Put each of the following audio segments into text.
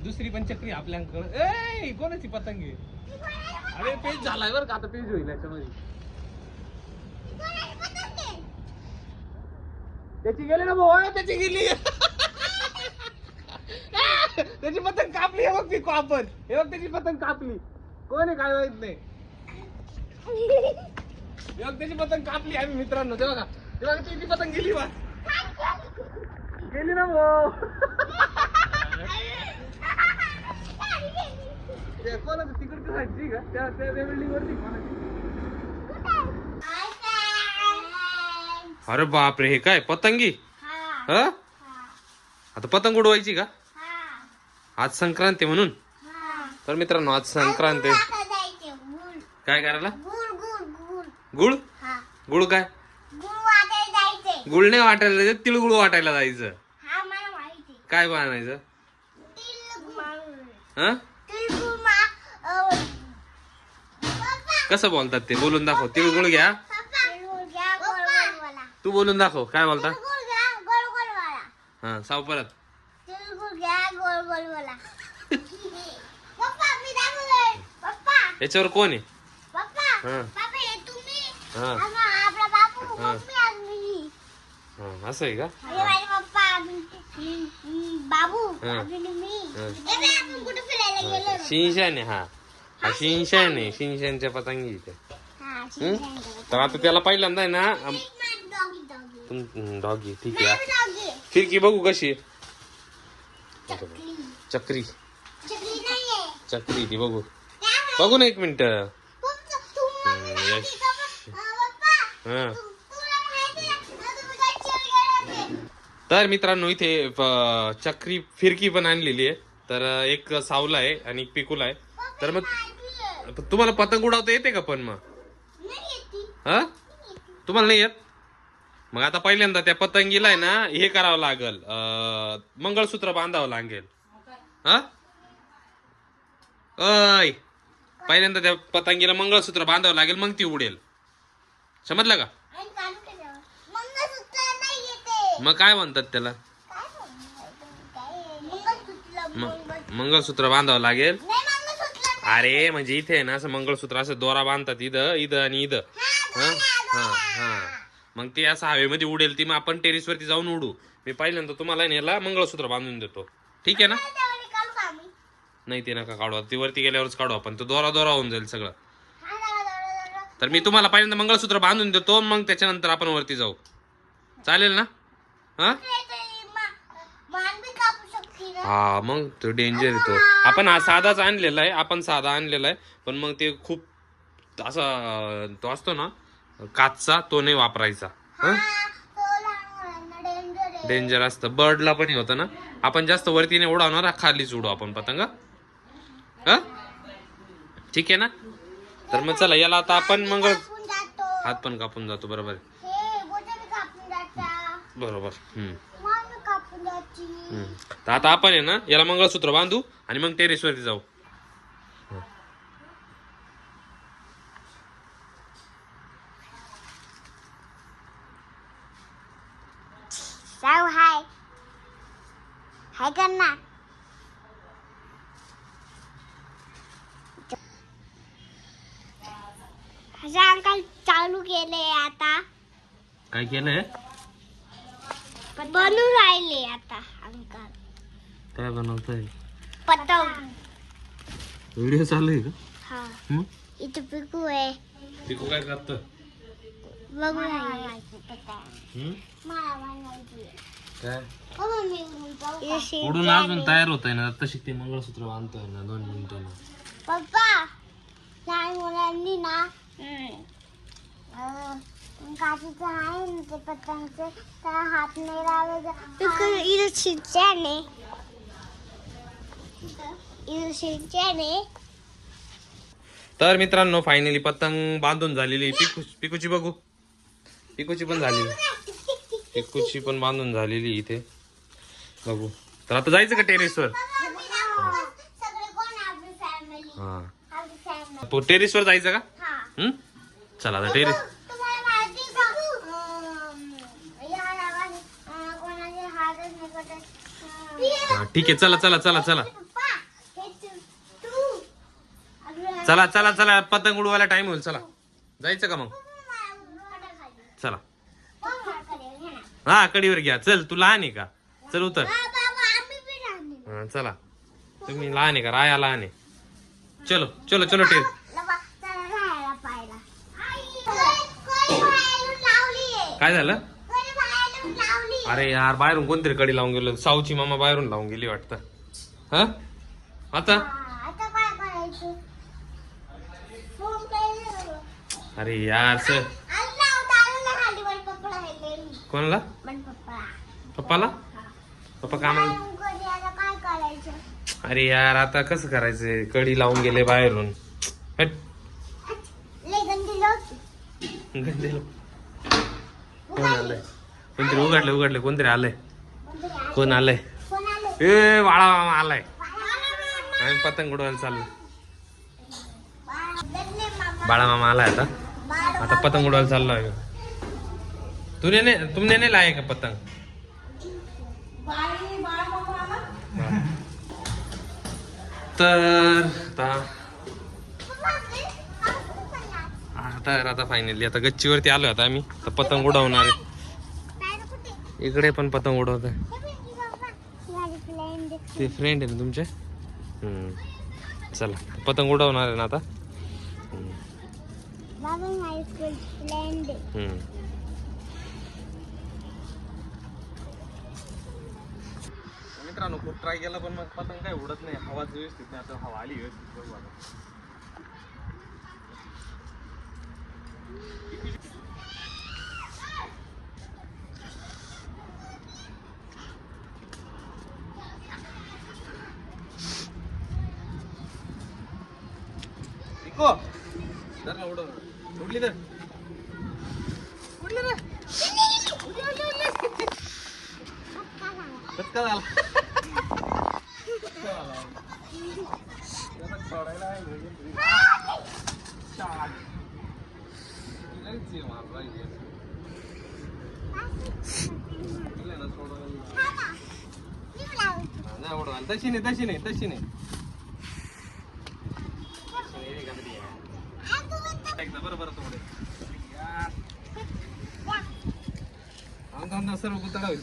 दुसरी पण चक्री आपल्याकडे. कोणाची पतंग आहे? अरे पेज झालाय बरं का, आता पेज होईल याच्यामध्ये. त्याची गेली ना भाऊ, त्याची गेली. त्याची पतंग कापली. हे बघ पिको आपण, हे बघ त्याची पतंग कापली. कोण आहे काय माहित नाही. हे बघ त्याची पतंग कापली आम्ही मित्रांनो. ते बघा, ते बघा त्याची पतंग गेली बा, गेली ना भाऊ. कोणाचं तिकडची साईडची का? त्या बिल्डिंग वरती कोणाची? अरे बापरे, हे काय पतंगी? हा, आता पतंग उडवायची का? आज संक्रांती म्हणून. तर मित्रांनो आज संक्रांती. काय करायला? गुळ. गुळ काय? गुळ नाही वाटायला जायचं, तिळगुळ वाटायला जायचं. काय बनायचं? हा, कसं बोलतात ते? बोलून दाखव. तिळगुळ घ्या. तू बोलून दाखव काय बोलता. हा, साव परत. याच्यावर कोण आहे? असं आहे का? शिनशान आहे. हा हा शिनशान आहे. शिनशानच्या पतंगी इथे. तर आता त्याला पहिल्यांदा आहे ना डॉगी. ठीक आहे, फिरकी बघू कशी. चक्री चक्री ती बघू. बघू ना एक मिनिट. तर मित्रांनो इथे चक्री फिरकी पण आणलेली आहे. तर एक सावला आहे आणि एक पिकूला आहे. तर मग तुम्हाला पतंग उडवता येते का? पण मग हा, तुम्हाला नाही येत? मग आता पहिल्यांदा त्या पतंगीला आहे ना हे करावं लागल, मंगळसूत्र बांधावं लागेल. हा, अय पहिल्यांदा त्या पतंगीला मंगळसूत्र बांधावं लागेल, मग ती उडेल. समजलं का? मग काय म्हणतात त्याला? मंगळसूत्र बांधावं लागेल. अरे म्हणजे इथे आहे ना असं मंगळसूत्र असं दोरा बांधतात, इथं इथं आणि इथं. हा हा हा, मग ते असं हवेमध्ये उडेल ती. मग आपण टेरिस वरती जाऊन उडू. मी पहिल्यांदा तुम्हाला याला मंगळसूत्र बांधून देतो. ठीक आहे ना? नाही ते नका काढू, ती वरती गेल्यावरच काढू आपण. तो दोरा दोरा होऊन जाईल सगळं. तर मी तुम्हाला पहिल्यांदा मंगळसूत्र बांधून देतो, मग त्याच्यानंतर आपण वरती जाऊ. चालेल ना? हा हा, मग तो डेंजर येतो. आपण हा साधाच आणलेला आहे. आपण साधा आणलेला आहे, पण मग ते खूप असा तो असतो ना काचचा, तो नाही वापरायचा. डेंजर असतं. बर्डला पण होतं ना. आपण जास्त वरती नाही उडवणार, खालीच उडू आपण पतंग. हा ठीक आहे ना? तर मग चला याला आता आपण हात पण कापून जातो. बरोबर बरोबर. तर आता आपण आहे ना याला मंगळसूत्र बांधू आणि मग टेरेस वरती जाऊ. हाय हाय करना. अंकल चालू केले आता. काय केलंय? बनवून राहिले आता अंकल. काय बनवतोय? पतंग. व्हिडिओ चालू आहे का? हा, मग इथे पिकू आहे. पिकू काय करतं? बघू काय उडून अजून तयार होत आहे ना, तशी ते मंगळसूत्र बांधतोय ना 2 मिनिटांनी. पप्पा लहान मुलांनी ना काचीचं आहे ना ते पतंगचे, त्या हात नाही लावायचा. इथं शिरच्याने. तर मित्रांनो फायनली पतंग बांधून झालेली. पिकूची बघू. पिकूची पण झालेली. पिकूची पण बांधून झालेली इथे बघू. तर आता जायचं का टेरेसवर? हा, टेरेसवर जायचं का? चला आता टेरेस. तुम्हाला माहिती का या गावात कोणाचे हातच नाही कटत. हा, ठीक आहे, चला चला चला चला पप्पा हे तू अगं चला चला चला, पतंग उडवायला टाइम होईल. चला जायचं का मग? चला. हा, कडीवर घ्या. चल, तू लहान आहे का? चल उतर. हा, चला, तुम्ही लहान आहे का? राया लहान आहे. चलो चलो चलो टेरेस. काय झालं? अरे यार, बाहेरून कोणतरी कडी लावून गेलो. साऊची मामा बाहेरून लावून गेली वाटतं. हा, आता आता काय करायचं? फोन केला. अरे यार सर, कोणाला? पप्पाला? पप्पा काय म्हण? काय करायचं? अरे यार, आता कसं करायचं? कडी लावून गेले बाहेरून. हट. गंदीला. कोण आलंय? कोणतरी उघडले कोणतरी आलंय. कोण आलंय? ए, वाळा मामा आलाय. आम्ही पतंग उडवायला चाललो. बाळा मामा आलाय आता. आता पतंग उडवायला चाललोय. तुमने नहीं लाए का पतंग? तर आता फायनली आता गच्चीवरती आलोय आता आम्ही. तर पतंग उडवणार आहे. इकडे पण पतंग उडवत आहे. ते फ्रेंड आहे ना तुमचे? चला, पतंग उडवणार आहे ना आता. मित्रांनो, खूप ट्राय केला पण मग पतंग काय उडत नाही. हवाच व्यवस्थित नाही. आता हवा आली व्यवस्थित. बघू आता. धर ना, उडव. उडली तर कचका झाला. तशी नाही. बरोबर सर्व गुताडा होईल.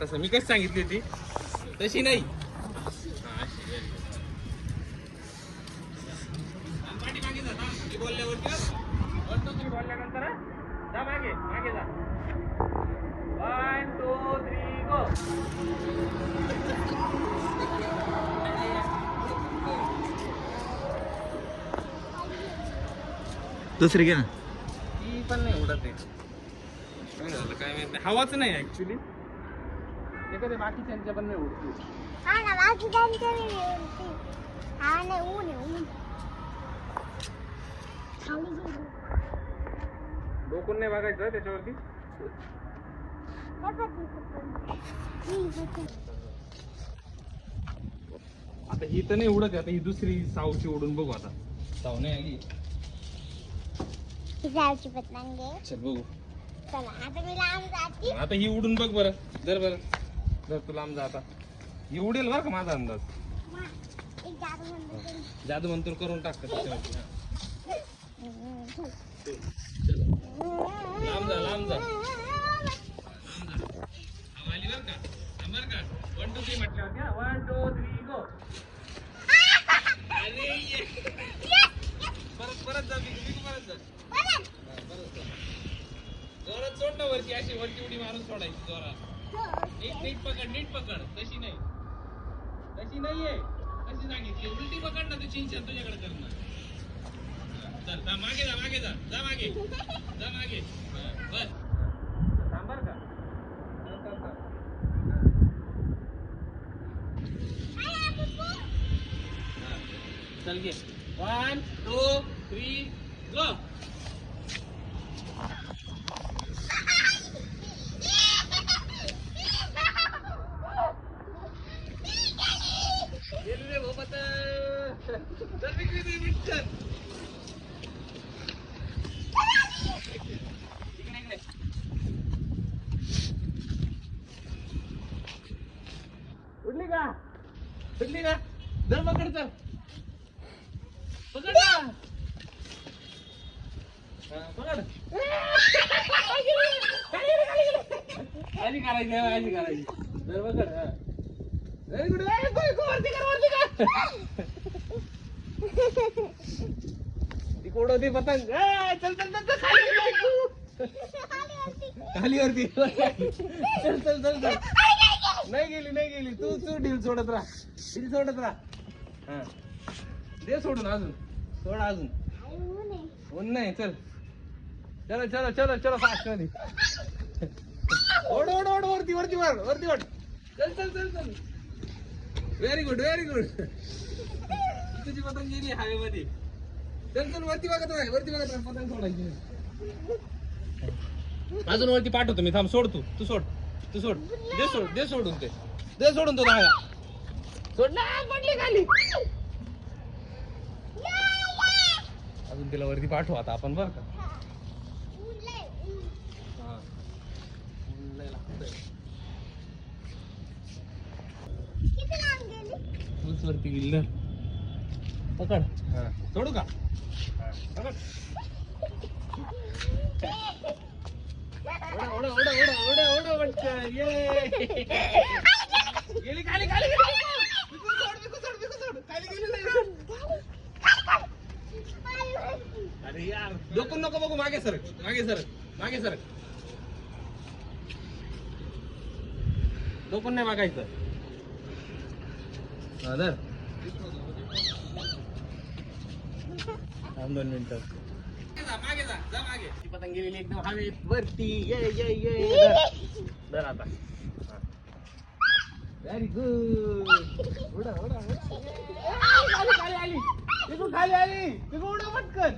तसं मी कशी सांगितली होती तशी नाही. बोलल्यानंतर जा मागे जा. 1 2 3 गो. दुसरी घे ना. ती पण नाही उडत आहे. काय झालं काय माहित नाही. हवाच नाही ऍक्च्युली. ते कधी बाकीच्यांच्या पण नाही उडते. हा ना, बाकीच्यांच्या नाही उडते. हा नाही, ऊन आहे ऊन. डोकून नाही बघायचं त्याच्यावरती. आता ही तर नाही उडत. आता ही दुसरी साऊची उडून बघू. आता साऊ नाही आली. जायची पतंग आहे. चल बघू. चला, आता मी लांब जाते. आता ही उडून बघ बरं. बरं तू लांब जा. आता ही उडेल बरं का, माझा अंदाज. एक जादू म्हणते. जादू मंत्र करून टाकतात त्याच्यावरती. लांब जा. आली बरं का? 1 2 3 म्हटल्यावर 1 2 3 गो. अरे परत जा. परत जा. जोरात सोड ना वरती. अशी वरती उडी मारून सोडायची जोरात. नीट पकड. तशी नाहीये. तशी सांगितली. उलटी पकड ना. तू चिंचन तुझ्याकडे करणार. चल, मागे जा. जा मागे. बस. थांब बरं का. चल घे. 1 2 3 गो. पकड. अशी करायची अशी करायची. जर पकड. Very good. वरती कर वरती कर. ती कोडवती पतंग. चल चल चल खाली वरती. चल चल चल चल. नाही गेली तू ढील सोडत राहा. ढील सोडत राहा. हा दे सोडून अजून सोड अजून. ऊन नाही. चल चलो चलो चलो चलो फास्ट मध्ये. ओढ ओढ ओढ वरती वरती वर वरती ओढ. चल चल चल चल. Very good very good. तुझी पतंग गेली हवेमध्ये. चल चल वरती बघत राह पतंग सोडायची. अजून वरती पाठवतो मी. थांब सोड. तू सोड दे सोडून ते दे सोडून तो धागा सोड ना. पडली खाली. अजून तिला वरती पाठवू आता आपण बरं का. हा ऊन लय लागतंय. तूच वरती गेली ना. पकड. हा सोडू का. पकड. ओढा ओढा ओढा ओढा ओढा पटकन. ये गेली खाली खाली गेली. बिकू सोड खाली गेली नाही. अरे यार डोकून नको बघू. मागे सरक. डोकून नाही बघायचं. धर. 2 मिनिटं. मागे जा मागे. ती पतंग गेलेली एकदम हवेत वरती. ये धर आता. Very good. उडा खाली आली. खाली आली. उडा पटकन.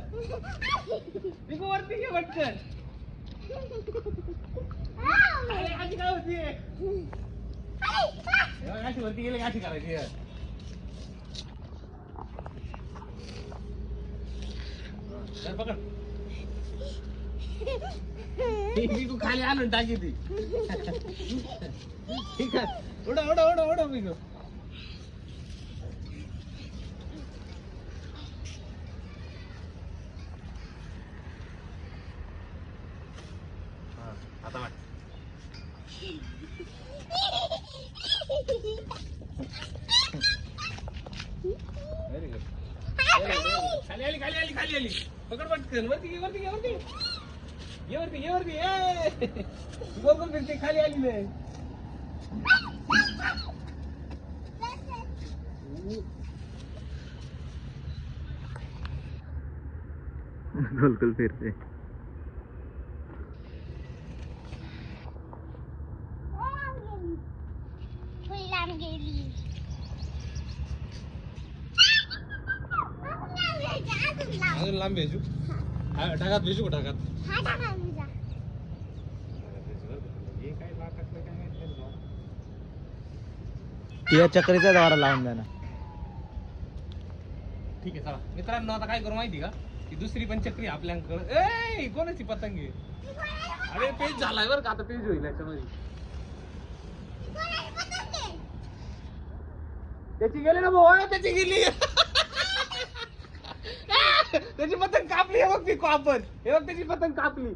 वरती घे पटकन. अशी काय होती. अशी वरती गेली अशी करायची. पकड. बिकू खाली आणून टाकी ती. ठीक आहे. ओढा बिकू. आता वाट. Very good. खाली आली. पकड पटकन. वरती घे. ये वरती. गोल फिरते. खाली आली नाही. गोल फिरते. अजून लांब भेजू. ढगात भेजू का. ढगात या चक्रीचा द्वारा लावून द्या ना. ठीक आहे चला मित्रांनो. आता काय करू माहिती का. ती दुसरी पण चक्री आपल्याकडे. ए कोणाची पतंग आहे. अरे पेज झालाय बरं का. आता पेज होईल याच्यामध्ये. त्याची गेली ना भाऊ. त्याची गेली. त्याची पतंग कापली. हे बघ पिको आपण. हे बघ त्याची पतंग कापली.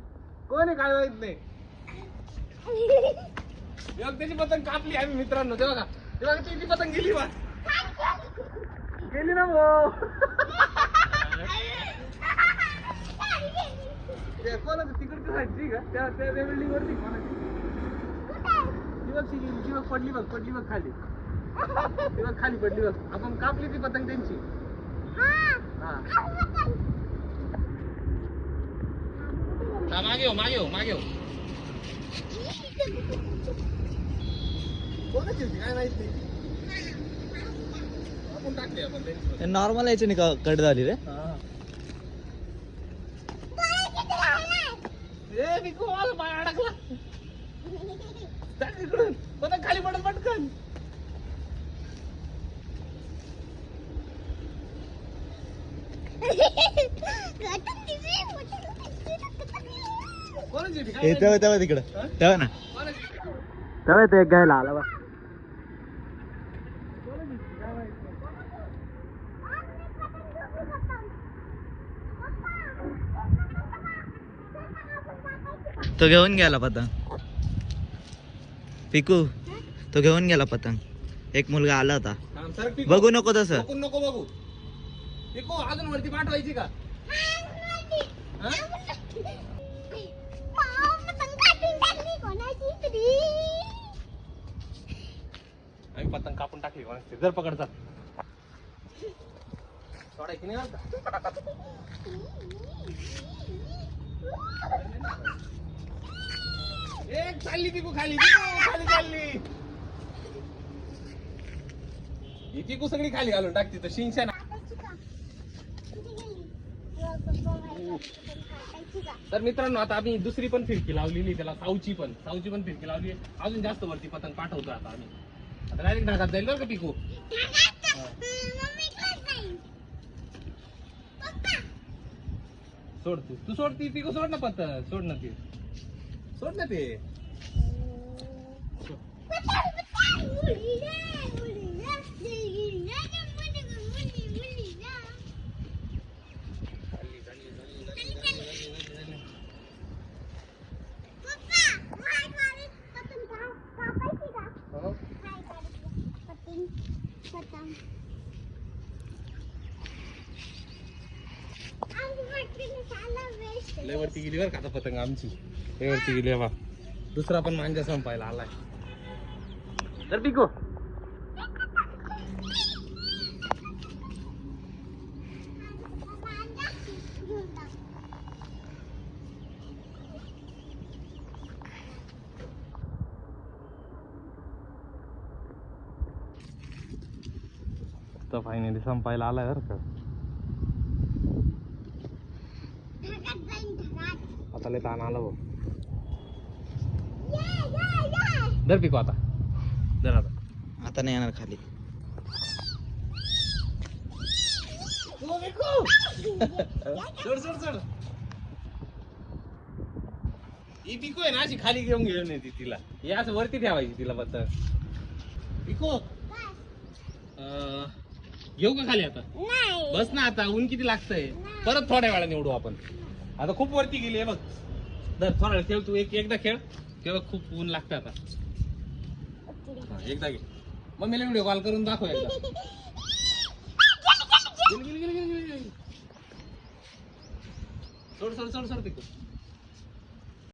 कोण आहे काय माहित नाही. हे बघ त्याची पतंग कापली आम्ही मित्रांनो. ते बघा त्याची पतंग गेली बा. गेली ना भाऊ. कोणाचं तिकडच्या साईडची का. त्या बिल्डिंग वरती कोणाची. ती बघ पडली बघ खाली. ती बघ खाली पडली बघ. आपण कापली ती पतंग त्यांची. मागे हो. कोणाची होती काय माहित नाही. आपण टाकली आपण त्यांची. नॉर्मल याच्याने कट झाली रे. बिकू माझा पाय अडकला. तिकडून पतंग खाली पडत पटकन. कोणाची होती काय माहित. तेव्हा तिकडं तेव्हा ना. कोणाची तेव्हा ते घ्यायला आला बा. होती काय माहित नाही. तो घेऊन गेला पतंग. पिकू तो घेऊन गेला पतंग. एक मुलगा आला होता. बघू नको तसं. नको बघू. पिकू अजून वरती पाठवायची का? हा? आम्ही पतंग कापून टाकली कोणाची. जर पकडतात सोडायची नाही आता. एक चालली पिकू खाली. खाली चालली. ही पिकू सगळी खाली घालून टाकते तर शिंगशा. तर मित्रांनो आता आम्ही दुसरी पण फिरकी लावलेली त्याला. साऊची पण फिरकी लावली. अजून जास्त वरती पतंग पाठवतो आता आम्ही. आता डायरेक्ट ढगात जाईल बरं का पिकू. सोड तू सोड ती पिकू. सोड ना पतंग. सोड ना ते. लय वरती गेली बरं का आता पतंग आमची. लय वरती गेली बा. दुसरा पण मांजा संपायला आलाय. तर पिको तर फायनली संपायला आलाय बरं का. आता लय ताण आला भाऊ. धर पिको आता. धर आता नाही येणार खाली. सोड. ही पिको आहे ना अशी खाली घेऊन येते तिला. ही असं वरती ठेवायची तिला पतंग. पिको घेऊ का खाली आता? बस ना आता. ऊन किती लागतंय. परत थोड्या वेळा निवडू आपण. आता खूप वरती गेली आहे बघ. धर थोडा वेळ खेळ तू. एकदा खेळ तेव्हा खूप ऊन लागतं आता. एकदा घे. मम्मीला व्हिडिओ कॉल करून दाखव एकदा. गेली. सोड पिको.